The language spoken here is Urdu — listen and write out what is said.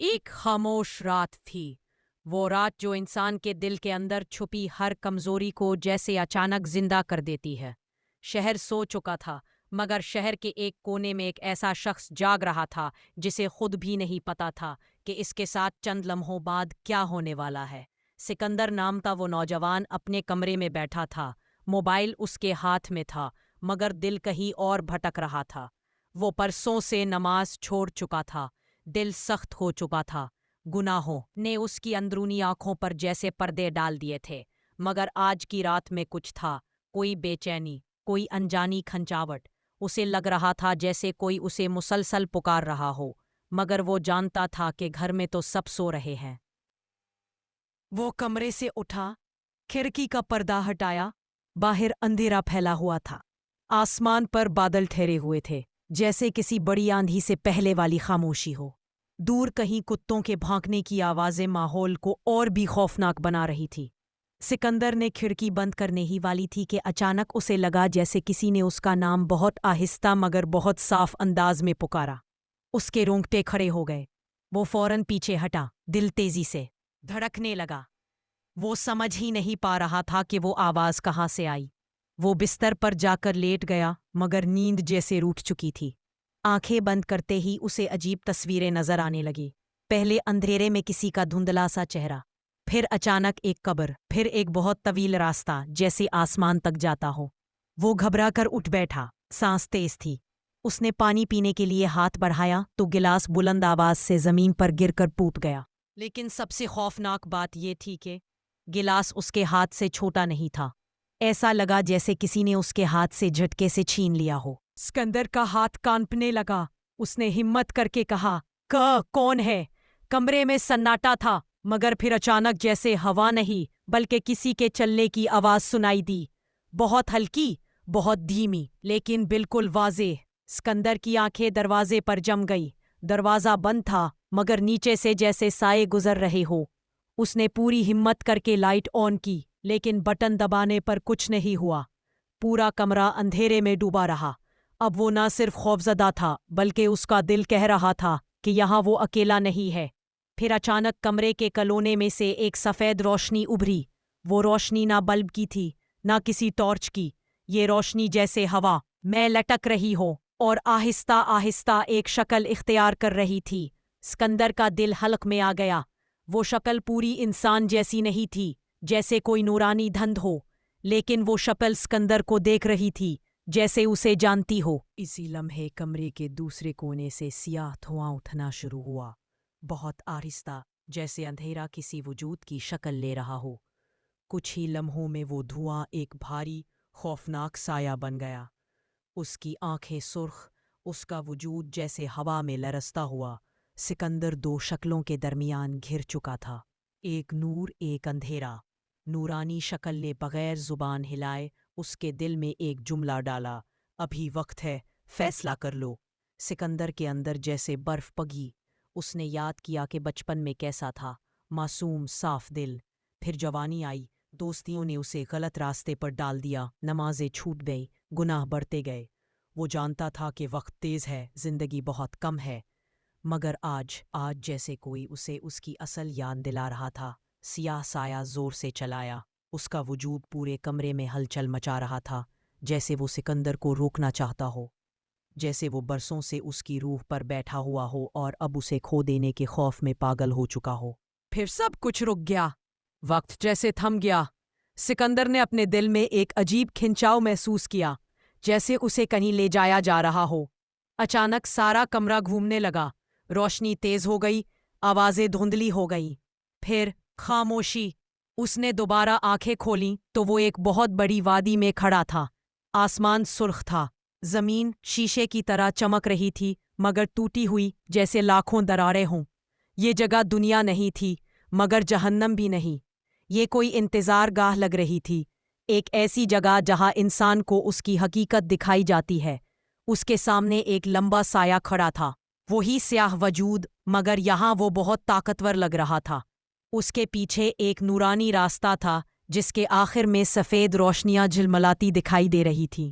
ایک خاموش رات تھی۔ وہ رات جو انسان کے دل کے اندر چھپی ہر کمزوری کو جیسے اچانک زندہ کر دیتی ہے۔ شہر سو چکا تھا، مگر شہر کے ایک کونے میں ایک ایسا شخص جاگ رہا تھا جسے خود بھی نہیں پتا تھا کہ اس کے ساتھ چند لمحوں بعد کیا ہونے والا ہے۔ سکندر نام کا وہ نوجوان اپنے کمرے میں بیٹھا تھا، موبائل اس کے ہاتھ میں تھا، مگر دل کہیں اور بھٹک رہا تھا۔ وہ برسوں سے نماز چھوڑ چکا تھا، دل سخت ہو چکا تھا، گناہوں نے اس کی اندرونی آنکھوں پر جیسے پردے ڈال دیے تھے، مگر آج کی رات میں کچھ تھا، کوئی بے چینی، کوئی انجانی کھنچاوٹ۔ اسے لگ رہا تھا جیسے کوئی اسے مسلسل پکار رہا ہو، مگر وہ جانتا تھا کہ گھر میں تو سب سو رہے ہیں۔ وہ کمرے سے اٹھا، کھڑکی کا پردہ ہٹایا۔ باہر اندھیرا پھیلا ہوا تھا، آسمان پر بادل ٹھہرے ہوئے تھے، جیسے کسی بڑی آندھی سے پہلے والی خاموشی ہو۔ دور کہیں کتوں کے بھونکنے کی آوازیں ماحول کو اور بھی خوفناک بنا رہی تھی۔ سکندر نے کھڑکی بند کرنے ہی والی تھی کہ اچانک اسے لگا جیسے کسی نے اس کا نام بہت آہستہ مگر بہت صاف انداز میں پکارا۔ اس کے رونگٹے کھڑے ہو گئے۔ وہ فوراً پیچھے ہٹا، دل تیزی سے دھڑکنے لگا۔ وہ سمجھ ہی نہیں پا رہا تھا کہ وہ آواز کہاں سے آئی۔ وہ بستر پر جا کر لیٹ گیا، مگر نیند جیسے روٹھ چکی تھی۔ آنکھیں بند کرتے ہی اسے عجیب تصویریں نظر آنے لگی۔ پہلے اندھیرے میں کسی کا دھندلا سا چہرہ، پھر اچانک ایک قبر، پھر ایک بہت طویل راستہ جیسے آسمان تک جاتا ہو۔ وہ گھبرا کر اٹھ بیٹھا، سانس تیز تھی۔ اس نے پانی پینے کے لیے ہاتھ بڑھایا تو گلاس بلند آواز سے زمین پر گر کر ٹوٹ گیا۔ لیکن سب سے خوفناک بات یہ تھی کہ گلاس اس کے ہاتھ سے چھوٹا نہیں تھا۔ ایسا لگا جیسے کسی نے اس کے ہاتھ سے جھٹکے سے چھین لیا ہو۔ سکندر کا ہاتھ کانپنے لگا۔ اس نے ہمت کر کے کہا، کون ہے؟ کمرے میں سناٹا تھا، مگر پھر اچانک جیسے ہوا نہیں بلکہ کسی کے چلنے کی آواز سنائی دی، بہت ہلکی، بہت دھیمی، لیکن بالکل واضح۔ سکندر کی آنکھیں دروازے پر جم گئی۔ دروازہ بند تھا، مگر نیچے سے جیسے سائے گزر رہے ہو۔ اس نے پوری ہمت کر کے لائٹ آن کی، لیکن بٹن دبانے پر کچھ نہیں ہوا۔ پورا کمرہ اندھیرے میں ڈوبا رہا۔ اب وہ نہ صرف خوفزدہ تھا بلکہ اس کا دل کہہ رہا تھا کہ یہاں وہ اکیلا نہیں ہے۔ پھر اچانک کمرے کے کلونے میں سے ایک سفید روشنی ابھری۔ وہ روشنی نہ بلب کی تھی، نہ کسی ٹارچ کی۔ یہ روشنی جیسے ہوا میں لٹک رہی ہو اور آہستہ آہستہ ایک شکل اختیار کر رہی تھی۔ سکندر کا دل حلق میں آ گیا۔ وہ شکل پوری انسان جیسی نہیں تھی، جیسے کوئی نورانی دھند ہو، لیکن وہ شکل سکندر کو دیکھ رہی تھی جیسے اسے جانتی ہو۔ اسی لمحے کمرے کے دوسرے کونے سے سیاہ دھواں اٹھنا شروع ہوا، بہت آہستہ، جیسے اندھیرا کسی وجود کی شکل لے رہا ہو۔ کچھ ہی لمحوں میں وہ دھواں ایک بھاری، خوفناک سایہ بن گیا۔ اس کی آنکھیں سرخ، اس کا وجود جیسے ہوا میں لرزتا ہوا۔ سکندر دو شکلوں کے درمیان گھر چکا تھا، ایک نور، ایک اندھیرا۔ نورانی شکل نے بغیر زبان ہلائے اس کے دل میں ایک جملہ ڈالا، ابھی وقت ہے، فیصلہ کر لو۔ سکندر کے اندر جیسے برف پگھی۔ اس نے یاد کیا کہ بچپن میں کیسا تھا، معصوم، صاف دل۔ پھر جوانی آئی، دوستیوں نے اسے غلط راستے پر ڈال دیا، نمازیں چھوٹ گئیں، گناہ بڑھتے گئے۔ وہ جانتا تھا کہ وقت تیز ہے، زندگی بہت کم ہے، مگر آج جیسے کوئی اسے اس کی اصل یاد دلا رہا تھا۔ سیاہ سایہ زور سے چلایا، اس کا وجود پورے کمرے میں ہلچل مچا رہا تھا، جیسے وہ سکندر کو روکنا چاہتا ہو، جیسے وہ برسوں سے اس کی روح پر بیٹھا ہوا ہو اور اب اسے کھو دینے کے خوف میں پاگل ہو چکا ہو۔ پھر سب کچھ رک گیا، وقت جیسے تھم گیا۔ سکندر نے اپنے دل میں ایک عجیب کھنچاؤ محسوس کیا، جیسے اسے کہیں لے جایا جا رہا ہو۔ اچانک سارا کمرہ گھومنے لگا، روشنی تیز ہو گئی، آوازیں دھندلی ہو گئیں، پھر خاموشی۔ اس نے دوبارہ آنکھیں کھولیں تو وہ ایک بہت بڑی وادی میں کھڑا تھا۔ آسمان سرخ تھا، زمین شیشے کی طرح چمک رہی تھی، مگر ٹوٹی ہوئی، جیسے لاکھوں دراریں ہوں۔ یہ جگہ دنیا نہیں تھی، مگر جہنم بھی نہیں۔ یہ کوئی انتظار گاہ لگ رہی تھی، ایک ایسی جگہ جہاں انسان کو اس کی حقیقت دکھائی جاتی ہے۔ اس کے سامنے ایک لمبا سایہ کھڑا تھا، وہی سیاہ وجود، مگر یہاں وہ بہت طاقتور لگ رہا تھا۔ اس کے پیچھے ایک نورانی راستہ تھا، جس کے آخر میں سفید روشنیاں جھلملاتی دکھائی دے رہی تھیں۔